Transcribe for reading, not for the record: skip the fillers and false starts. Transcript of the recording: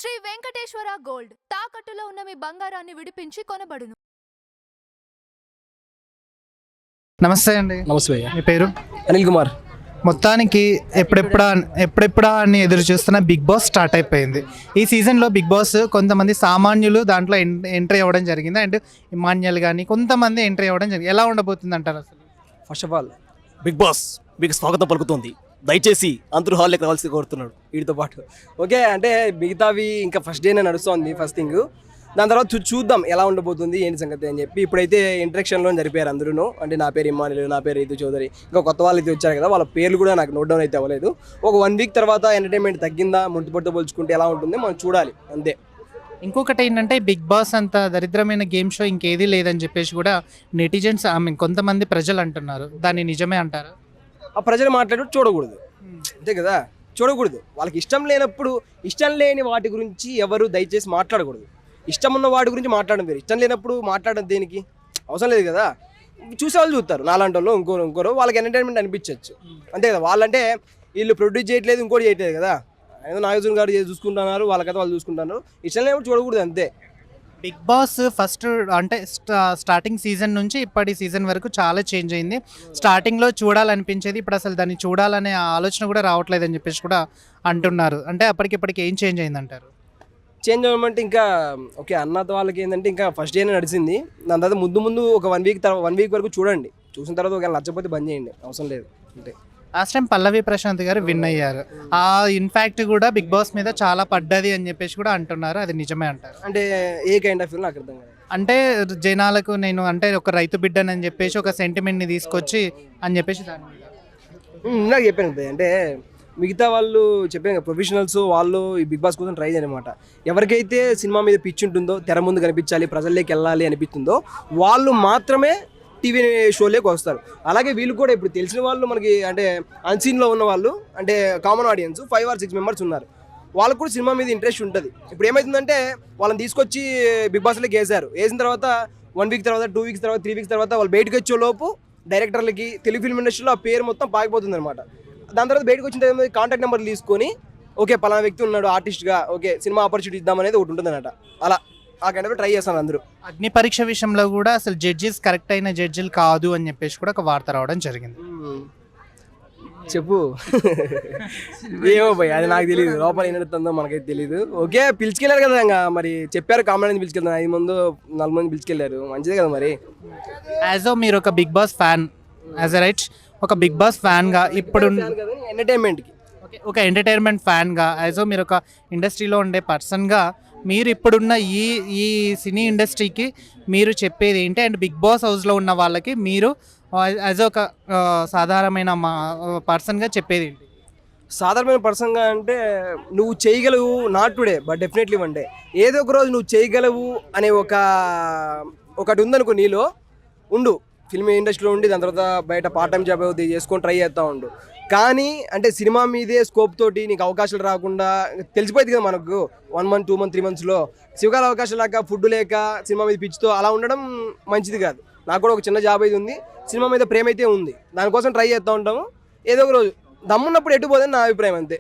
Shri Venkateswara gold తాకట్టులో ఉన్న మీ బంగారాన్ని విడిపించి కొనబడును. నమస్తే అండి. నమస్తే భయ్య. మీ పేరు? అనిల్ కుమార్. మొత్తానికి ఎప్పుడెప్పుడా అని ఎదురు చూస్తున్న బిగ్ బాస్ స్టార్ట్ అయిపోయింది. ఈ సీజన్లో బిగ్ బాస్ కొంతమంది సామాన్యులు దాంట్లో ఎంట్రీ అవ్వడం జరిగింది. అండ్ ఇమాన్యుల్ కానీ కొంతమంది ఎంట్రీ అవ్వడం జరిగింది. ఎలా ఉండబోతుంది అంటారు అసలు? First of all Bigg Boss మీకు స్వాగతం పలుకుతుంది. దయచేసి అందరూ హాల్లోకి రావాల్సి కోరుతున్నాడు వీటితో పాటు. ఓకే, అంటే మిగతావి ఇంకా ఫస్ట్ డేనే నడుస్తుంది ఫస్ట్ థింగ్. దాని తర్వాత చూద్దాం ఎలా ఉండబోతుంది ఏంటి సంగతి అని చెప్పి. ఇప్పుడైతే ఇంట్రక్షన్లో జరిపారు అందరూ. అంటే నా పేరు ఇమానులు, నా పేరు రితు చౌదరి, ఇంకా కొత్త వాళ్ళు అయితే వచ్చారు కదా, వాళ్ళ పేర్లు కూడా నాకు నోట్ డౌన్ అయితే అవ్వలేదు. ఒక 1 వీక్ తర్వాత ఎంటర్టైన్మెంట్ తగ్గిందా ముందుపడితో పోల్చుకుంటే ఎలా ఉంటుంది మనం చూడాలి అంతే. ఇంకొకటి ఏంటంటే బిగ్ బాస్ అంత దరిద్రమైన గేమ్ షో ఇంకేదీ లేదని చెప్పేసి కూడా నెటిజన్స్ కొంతమంది ప్రజలు అంటున్నారు. దాన్ని నిజమే అంటారు? ఆ ప్రజలు మాట్లాడు చూడకూడదు అంతే కదా, చూడకూడదు. వాళ్ళకి ఇష్టం లేనప్పుడు ఇష్టం లేని వాటి గురించి ఎవరు దయచేసి మాట్లాడకూడదు. ఇష్టం ఉన్న వాటి గురించి మాట్లాడడం వేరు, ఇష్టం లేనప్పుడు మాట్లాడడం దేనికి అవసరం లేదు కదా. చూసేవాళ్ళు చూస్తారు, నాలాంటి వాళ్ళు ఇంకోరు వాళ్ళకి ఎంటర్టైన్మెంట్ అనిపించవచ్చు అంతే కదా. వాళ్ళంటే వీళ్ళు ప్రొడ్యూస్ చేయట్లేదు, ఇంకోటి చేయట్లేదు కదా. ఏదో నాగార్జున గారు చూసుకుంటున్నారు, వాళ్ళకైతే వాళ్ళు చూసుకుంటున్నారు. ఇష్టం లేనప్పుడు చూడకూడదు అంతే. బిగ్ బాస్ ఫస్ట్ అంటే స్టార్టింగ్ సీజన్ నుంచి ఇప్పటి సీజన్ వరకు చాలా చేంజ్ అయింది. స్టార్టింగ్లో చూడాలనిపించేది, ఇప్పుడు అసలు దాన్ని చూడాలనే ఆలోచన కూడా రావట్లేదు అని చెప్పేసి కూడా అంటున్నారు. అంటే అప్పటికిప్పటికి ఏం చేంజ్ అయిందంటారు? చేంజ్ అవ్వమంటే ఇంకా ఓకే అన్నతో వాళ్ళకి ఏంటంటే ఇంకా ఫస్ట్ డేనే నడిచింది. దాని తర్వాత ముందు ఒక 1 వీక్ వరకు చూడండి. చూసిన తర్వాత ఒకవేళ నచ్చకపోతే బంద్ చేయండి, అవసరం లేదు అంటే. లాస్ట్ టైం పల్లవి ప్రశాంత్ గారు విన్ అయ్యారు. ఆ ఇన్ఫాక్ట్ కూడా బిగ్ బాస్ మీద చాలా పడ్డది అని చెప్పేసి కూడా అంటున్నారు. అది నిజమే అంటారు? అంటే ఏ కైండ్ ఆఫ్ ఫీల్ నాకు అర్థం కాదు. అంటే జనాలకు నేను అంటే ఒక రైతు బిడ్డనని చెప్పేసి ఒక సెంటిమెంట్ని తీసుకొచ్చి అని చెప్పేసి దాని మీద నాకు చెప్పాను. అంటే మిగతా వాళ్ళు చెప్పాను ప్రొఫెషనల్స్ వాళ్ళు ఈ బిగ్ బాస్ కోసం ట్రై చేయనమాట. ఎవరికైతే సినిమా మీద పిచ్చి ఉంటుందో, తెర ముందు కనిపించాలి, ప్రజల్లోకి వెళ్ళాలి అనిపిస్తుందో వాళ్ళు మాత్రమే టీవీ షోలోకి వస్తారు. అలాగే వీళ్ళు కూడా ఇప్పుడు తెలిసిన వాళ్ళు మనకి అంటే అన్సీన్లో ఉన్న వాళ్ళు అంటే కామన్ ఆడియన్స్ 5 or 6 మెంబర్స్ ఉన్నారు. వాళ్ళకు కూడా సినిమా మీద ఇంట్రెస్ట్ ఉంటుంది. ఇప్పుడు ఏమవుతుందంటే వాళ్ళని తీసుకొచ్చి బిగ్ బాస్లోకి వేసిన తర్వాత 1 వీక్ తర్వాత 2 వీక్స్ తర్వాత 3 వీక్స్ తర్వాత వాళ్ళు బయటకు వచ్చే లోపు డైరెక్టర్లకి తెలుగు ఫిల్మ్ ఇండస్ట్రీలో ఆ పేరు మొత్తం పాకిపోతుంది అనమాట. దాని తర్వాత బయటకు వచ్చిన తర్వాత కాంటాక్ట్ నెంబర్లు తీసుకొని ఓకే పలానా వ్యక్తి ఉన్నాడు ఆర్టిస్ట్గా, ఓకే సినిమా ఆపర్చునిటీ ఇద్దామనేది ఒకటి ఉంటుంది అన్నమాట. అలా ఆ కైండ్ ట్రై చేస్తాను అందరూ. అగ్ని పరీక్ష విషయంలో కూడా అసలు జడ్జెస్ కరెక్ట్ అయిన జడ్జిలు కాదు అని చెప్పేసి కూడా ఒక వార్త రావడం జరిగింది. చెప్పు. ఏమో భయ్, అది నాకు తెలియదు, లోపల ఏం నడుతుందో మనకైతే తెలియదు. ఓకే పిలుచుకెళ్ళారు కదా, ఇంకా మరి చెప్పారు కామెంట్ పిలుచుకెళ్తాను, 5 మంది 4 మంది పిలుచుకెళ్ళారు, మంచిదే కదా మరి. యాజ్ మీరు ఒక Bigg Boss fan, as right ఒక బిగ్ బాస్ ఫ్యాన్గా ఇప్పుడు ఎంటర్టైన్మెంట్కి ఒక ఎంటర్టైన్మెంట్ ఫ్యాన్గా యాజ్ మీరు ఒక ఇండస్ట్రీలో ఉండే పర్సన్గా మీరు ఇప్పుడున్న ఈ సినీ ఇండస్ట్రీకి మీరు చెప్పేది ఏంటి? అండ్ బిగ్ బాస్ హౌస్లో ఉన్న వాళ్ళకి మీరు యాజ్ ఒక సాధారణమైన పర్సన్గా చెప్పేది ఏంటి? సాధారణమైన పర్సన్గా అంటే నువ్వు చేయగలవు, not today but definitely one day. ఏదో ఒక రోజు నువ్వు చేయగలవు అనే ఒకటి ఉందనుకో, నీలో ఉండు. ఫిల్మ్ ఇండస్ట్రీలో ఉండి దాని తర్వాత బయట పార్ట్ టైం జాబ్ అవుతుంది చేసుకొని ట్రై చేస్తూ ఉండు. కానీ అంటే సినిమా మీదే స్కోప్ తోటి నీకు అవకాశాలు రాకుండా తెలిసిపోయింది కదా మనకు 1 month 2 months 3 monthsలో శివకాల అవకాశం లేక ఫుడ్ లేక సినిమా మీద పిచ్చితో అలా ఉండడం మంచిది కాదు. నాకు కూడా ఒక చిన్న జాబ్ అయితే ఉంది, సినిమా మీద ప్రేమ అయితే ఉంది, దానికోసం ట్రై చేస్తూ ఉంటాము. ఏదో ఒక రోజు దమ్మున్నప్పుడు ఎటు పోదని నా అభిప్రాయం అంతే.